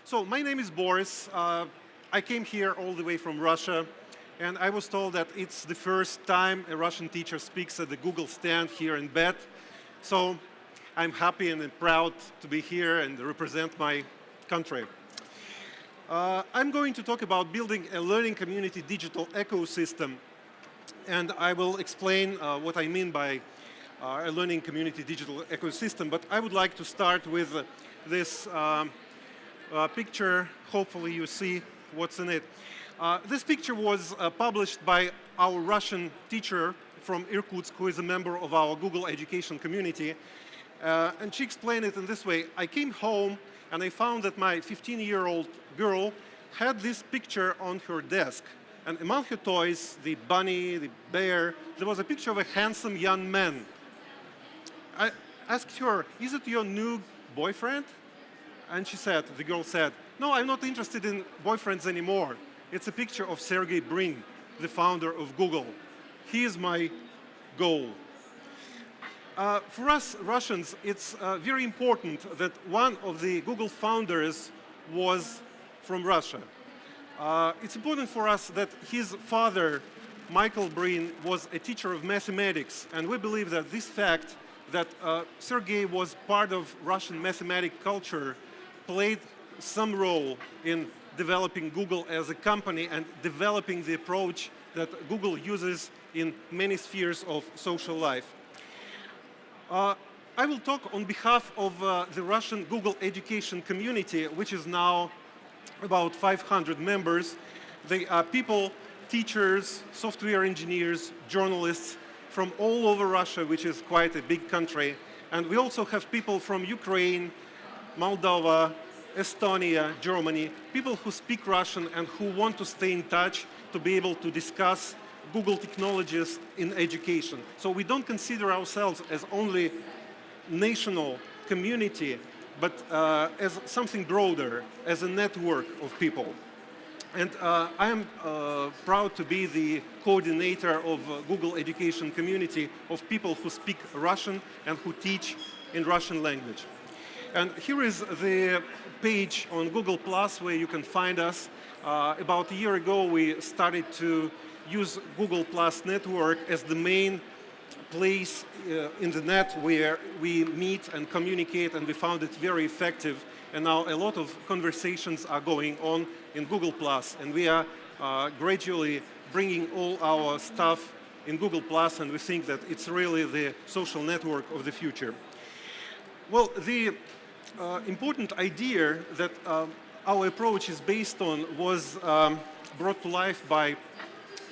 So my name is Boris. I came here all the way from Russia, and I was told that it's the first time a Russian teacher speaks at the Google stand here in BETT. So I'm happy and proud to be here and represent my country. I'm going to talk about building a learning community digital ecosystem, and I will explain what I mean by a learning community digital ecosystem. But I would like to start with this picture. Hopefully you see what's in it. This picture was published by our Russian teacher from Irkutsk, who is a member of our Google education community. And she explained it in this way. I came home and I found that my 15-year-old girl had this picture on her desk. And among her toys, the bunny, the bear, there was a picture of a handsome young man. I asked her, is it your new boyfriend? And the girl said, no, I'm not interested in boyfriends anymore. It's a picture of Sergey Brin, the founder of Google. He is my goal. For us Russians, it's very important that one of the Google founders was from Russia. It's important for us that his father, Michael Brin, was a teacher of mathematics, and we believe that this fact that Sergey was part of Russian mathematics culture played some role in developing Google as a company and developing the approach that Google uses in many spheres of social life. I will talk on behalf of the Russian Google education community, which is now about 500 members. They are people, teachers, software engineers, journalists from all over Russia, which is quite a big country. And we also have people from Ukraine, Moldova, Estonia, Germany, people who speak Russian and who want to stay in touch to be able to discuss Google technologies in education. So we don't consider ourselves as only national community, but as something broader, as a network of people. And I am proud to be the coordinator of Google education community of people who speak Russian and who teach in Russian language. And here is the page on Google Plus where you can find us. About a year ago, we started to use Google Plus network as the main place in the net where we meet and communicate, and we found it very effective. And now a lot of conversations are going on in Google Plus, and we are gradually bringing all our stuff in Google Plus, and we think that it's really the social network of the future. Well, the important idea that our approach is based on was brought to life by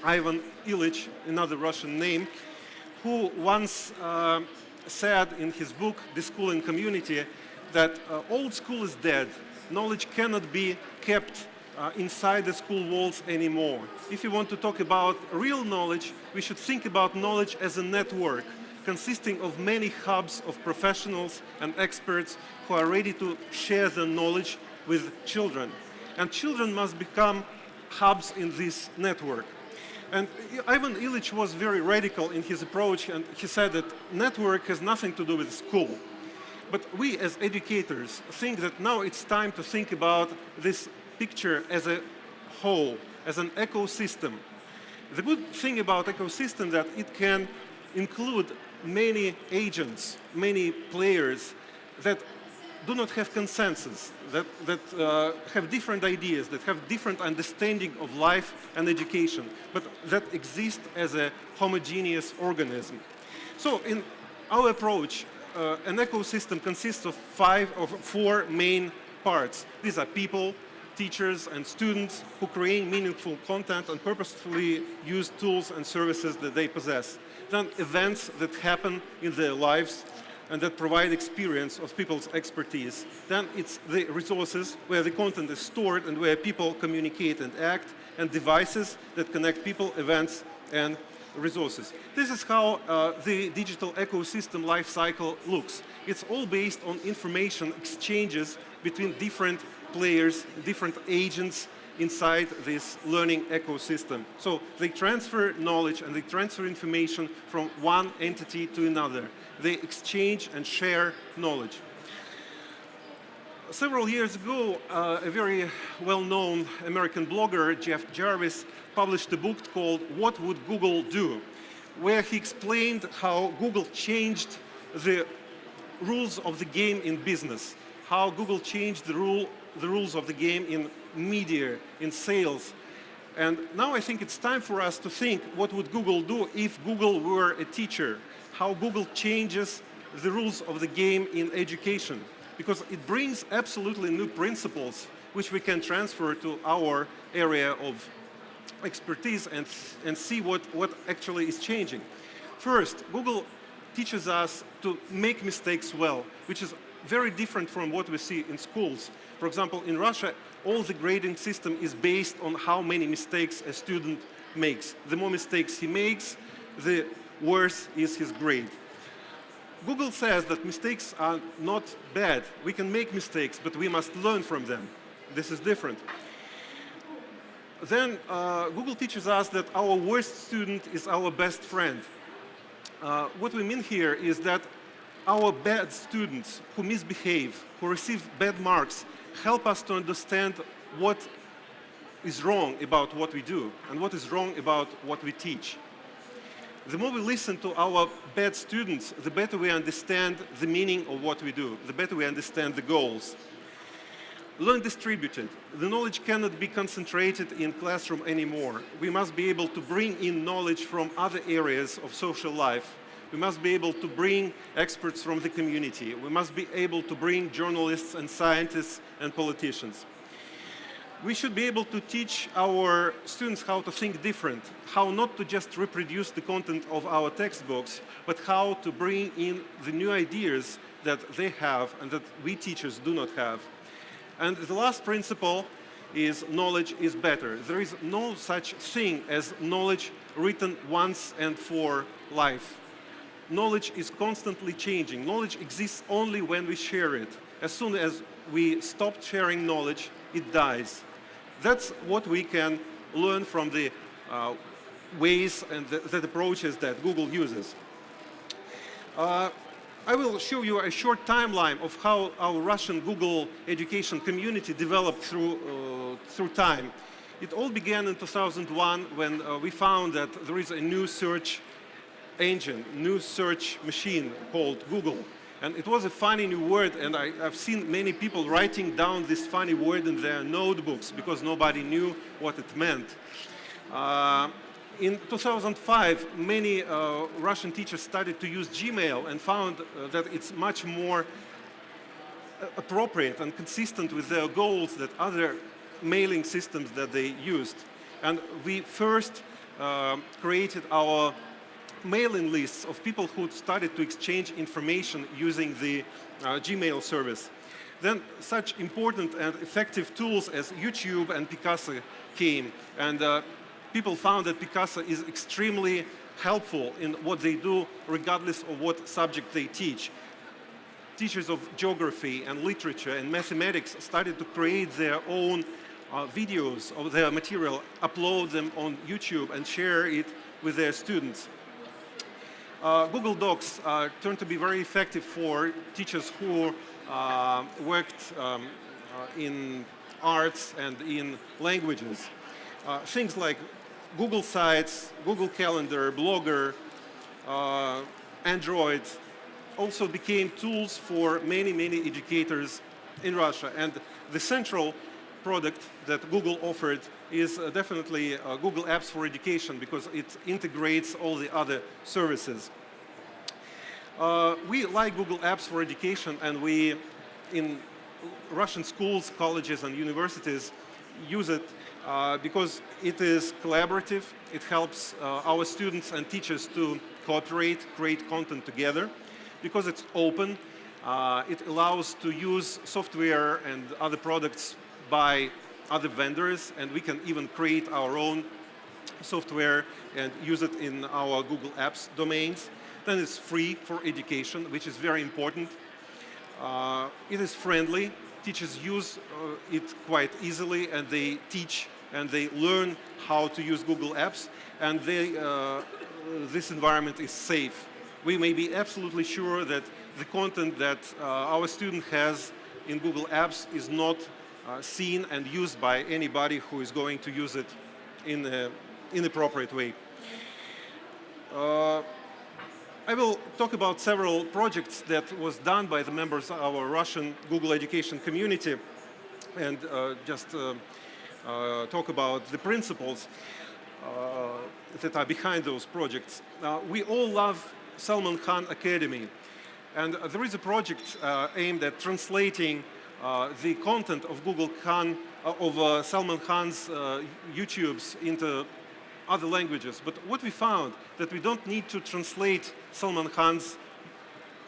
Ivan Illich, another Russian name, who once said in his book, The School and Community, that old school is dead. Knowledge cannot be kept inside the school walls anymore. If you want to talk about real knowledge, we should think about knowledge as a network consisting of many hubs of professionals and experts who are ready to share their knowledge with children. And children must become hubs in this network. And Ivan Illich was very radical in his approach, and he said that network has nothing to do with school. But we as educators think that now it's time to think about this picture as a whole, as an ecosystem. The good thing about ecosystem is that it can include many agents, many players that do not have consensus, that have different ideas, that have different understanding of life and education, but that exist as a homogeneous organism. So in our approach, an ecosystem consists of four main parts. These are people, teachers, and students who create meaningful content and purposefully use tools and services that they possess. Then events that happen in their lives and that provide experience of people's expertise. Then it's the resources where the content is stored and where people communicate and act, and devices that connect people, events, and resources. This is how the digital ecosystem life cycle looks. It's all based on information exchanges between different players, different agents inside this learning ecosystem. So they transfer knowledge and they transfer information from one entity to another. They exchange and share knowledge. Several years ago, a very well-known American blogger, Jeff Jarvis, published a book called What Would Google Do?, where he explained how Google changed the rules of the game in business, how Google changed the rules of the game in media, in sales. And now I think it's time for us to think, what would Google do if Google were a teacher? How Google changes the rules of the game in education, because it brings absolutely new principles which we can transfer to our area of expertise and see what actually is changing. First, Google teaches us to make mistakes well, which is very different from what we see in schools. For example, in Russia, all the grading system is based on how many mistakes a student makes. The more mistakes he makes, the worse is his grade. Google says that mistakes are not bad. We can make mistakes, but we must learn from them. This is different. Then Google teaches us that our worst student is our best friend. What we mean here is that our bad students who misbehave, who receive bad marks, help us to understand what is wrong about what we do and what is wrong about what we teach. The more we listen to our bad students, the better we understand the meaning of what we do, the better we understand the goals. Learn distributed. The knowledge cannot be concentrated in classroom anymore. We must be able to bring in knowledge from other areas of social life. We must be able to bring experts from the community. We must be able to bring journalists and scientists and politicians. We should be able to teach our students how to think different, how not to just reproduce the content of our textbooks, but how to bring in the new ideas that they have and that we teachers do not have. And the last principle is knowledge is better. There is no such thing as knowledge written once and for life. Knowledge is constantly changing. Knowledge exists only when we share it. As soon as we stop sharing knowledge, it dies. That's what we can learn from the ways and the approaches that Google uses. I will show you a short timeline of how our Russian Google education community developed through time. It all began in 2001 when we found that there is a new search engine, new search machine called Google. And it was a funny new word, and I've seen many people writing down this funny word in their notebooks because nobody knew what it meant. In 2005, many Russian teachers started to use Gmail and found that it's much more appropriate and consistent with their goals than other mailing systems that they used. And we first created our mailing lists of people who started to exchange information using the Gmail service. Then such important and effective tools as YouTube and Picasso came, and people found that Picasso is extremely helpful in what they do regardless of what subject they teach. Teachers of geography and literature and mathematics started to create their own videos of their material, upload them on YouTube and share it with their students. Google Docs turned to be very effective for teachers who worked in arts and in languages. Things like Google Sites, Google Calendar, Blogger, Android also became tools for many, many educators in Russia. And the central product that Google offered is definitely Google Apps for Education, because it integrates all the other services. We like Google Apps for Education, and we, in Russian schools, colleges, and universities, use it because it is collaborative. It helps our students and teachers to cooperate, create content together. Because it's open, it allows to use software and other products by other vendors, and we can even create our own software and use it in our Google Apps domains. Then it's free for education, which is very important. It is friendly. Teachers use it quite easily, and they teach and they learn how to use Google Apps, and this environment is safe. We may be absolutely sure that the content that our student has in Google Apps is not seen and used by anybody who is going to use it in an appropriate way. I will talk about several projects that was done by the members of our Russian Google education community and just talk about the principles that are behind those projects. We all love Salman Khan Academy, and there is a project aimed at translating the content of Salman Khan's YouTubes into other languages. But what we found that we don't need to translate Salman Khan's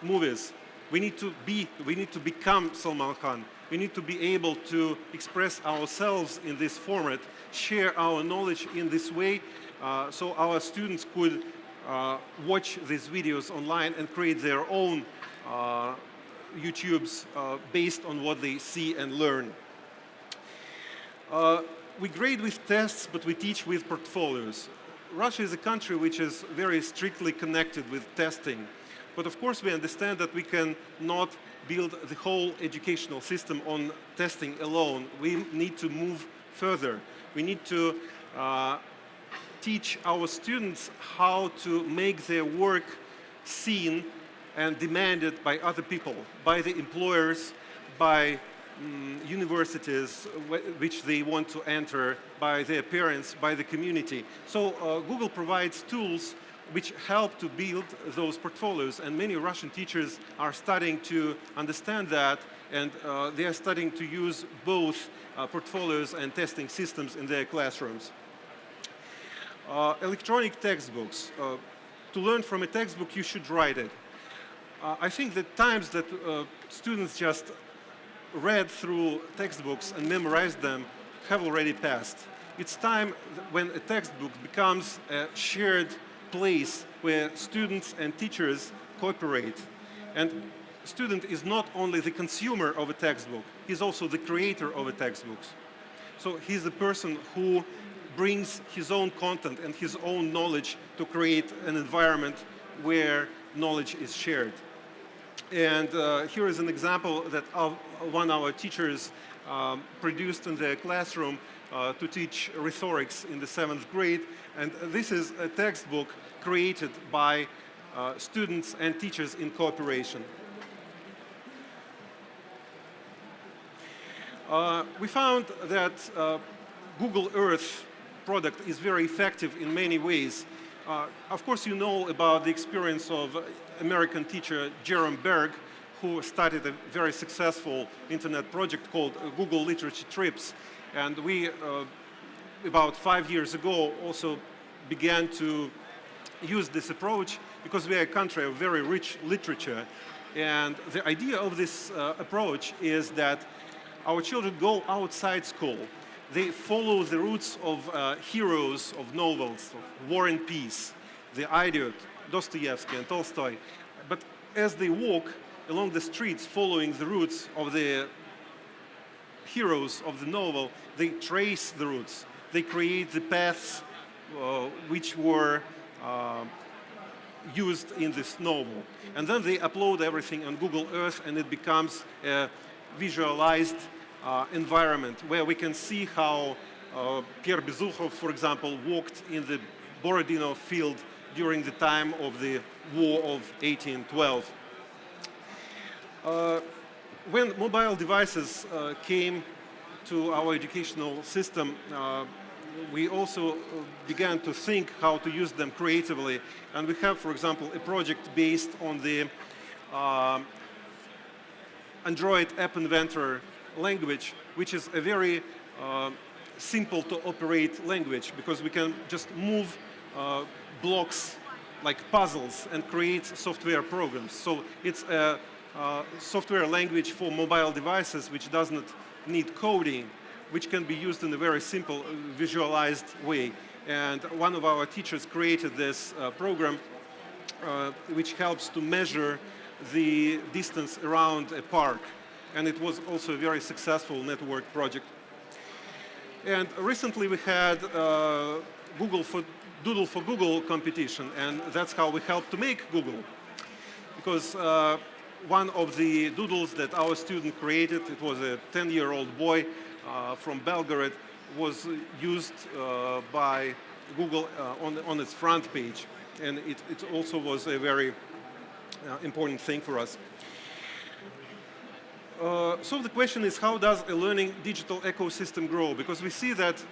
movies. We need to become Salman Khan. We need to be able to express ourselves in this format, share our knowledge in this way, so our students could watch these videos online and create their own YouTubes based on what they see and learn. We grade with tests, but we teach with portfolios. Russia is a country which is very strictly connected with testing. But of course, we understand that we can not build the whole educational system on testing alone. We need to move further. We need to teach our students how to make their work seen and demanded by other people, by the employers, by universities which they want to enter, by their parents, by the community. So Google provides tools which help to build those portfolios, and many Russian teachers are starting to understand that, and they are starting to use both portfolios and testing systems in their classrooms. Electronic textbooks. To learn from a textbook, you should write it. I think the times that students just read through textbooks and memorized them have already passed. It's time when a textbook becomes a shared place where students and teachers cooperate. And student is not only the consumer of a textbook, he's also the creator of a textbook. So he's the person who brings his own content and his own knowledge to create an environment where knowledge is shared. And here is an example that one of our teachers produced in the classroom to teach rhetorics in the 7th grade. And this is a textbook created by students and teachers in cooperation. We found that Google Earth product is very effective in many ways. Of course, you know about the experience of American teacher Jerome Berg, who started a very successful internet project called Google Literature Trips. And we, about 5 years ago, also began to use this approach because we are a country of very rich literature. And the idea of this approach is that our children go outside school. They follow the roots of heroes of novels, of War and Peace, the Idiot, Dostoevsky and Tolstoy. But as they walk along the streets following the routes of the heroes of the novel, they trace the routes. They create the paths which were used in this novel. And then they upload everything on Google Earth, and it becomes a visualized environment where we can see how Pierre Bezukhov, for example, walked in the Borodino field during the time of the War of 1812. When mobile devices came to our educational system, we also began to think how to use them creatively. And we have, for example, a project based on the Android App Inventor language, which is a very simple to operate language because we can just move blocks like puzzles and create software programs. So it's a software language for mobile devices which doesn't need coding, which can be used in a very simple visualized way. And one of our teachers created this program which helps to measure the distance around a park. And it was also a very successful network project. And recently we had Doodle for Google competition, and that's how we helped to make Google. Because one of the doodles that our student created, it was a 10-year-old boy from Belgrade, was used by Google on its front page. And it also was a very important thing for us. So the question is, how does a learning digital ecosystem grow? Because we see that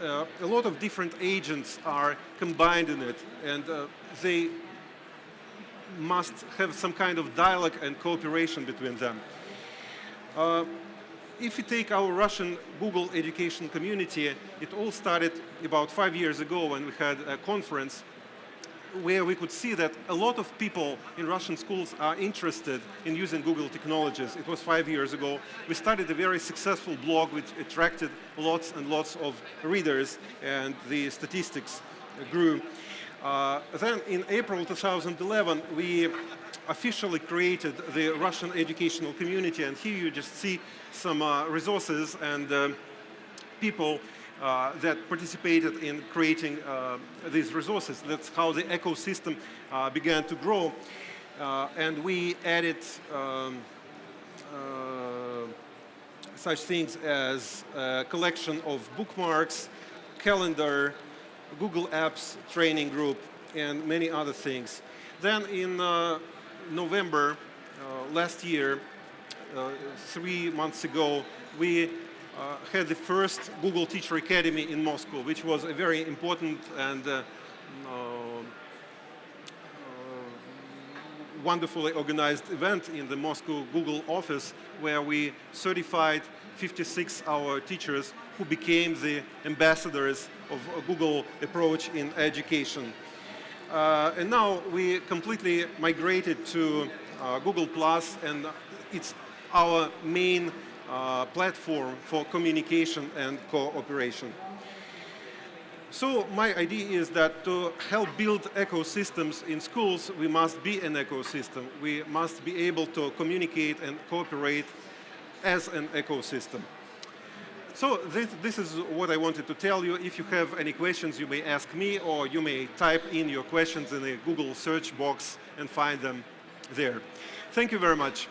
a lot of different agents are combined in it, and they must have some kind of dialogue and cooperation between them. If we take our Russian Google education community, it all started about 5 years ago when we had a conference where we could see that a lot of people in Russian schools are interested in using Google technologies. It was 5 years ago. We started a very successful blog which attracted lots and lots of readers, and the statistics grew. Then in April 2011, we officially created the Russian educational community, and here you just see some resources and people that participated in creating these resources. That's how the ecosystem began to grow. And we added such things as a collection of bookmarks, calendar, Google Apps training group, and many other things. Then in November last year, 3 months ago, we had the first Google Teacher Academy in Moscow, which was a very important and wonderfully organized event in the Moscow Google office, where we certified 56 our teachers who became the ambassadors of a Google approach in education. And now we completely migrated to Google+, and it's our main platform for communication and cooperation. So my idea is that to help build ecosystems in schools, we must be an ecosystem. We must be able to communicate and cooperate as an ecosystem. So this is what I wanted to tell you. If you have any questions, you may ask me, or you may type in your questions in the Google search box and find them there. Thank you very much.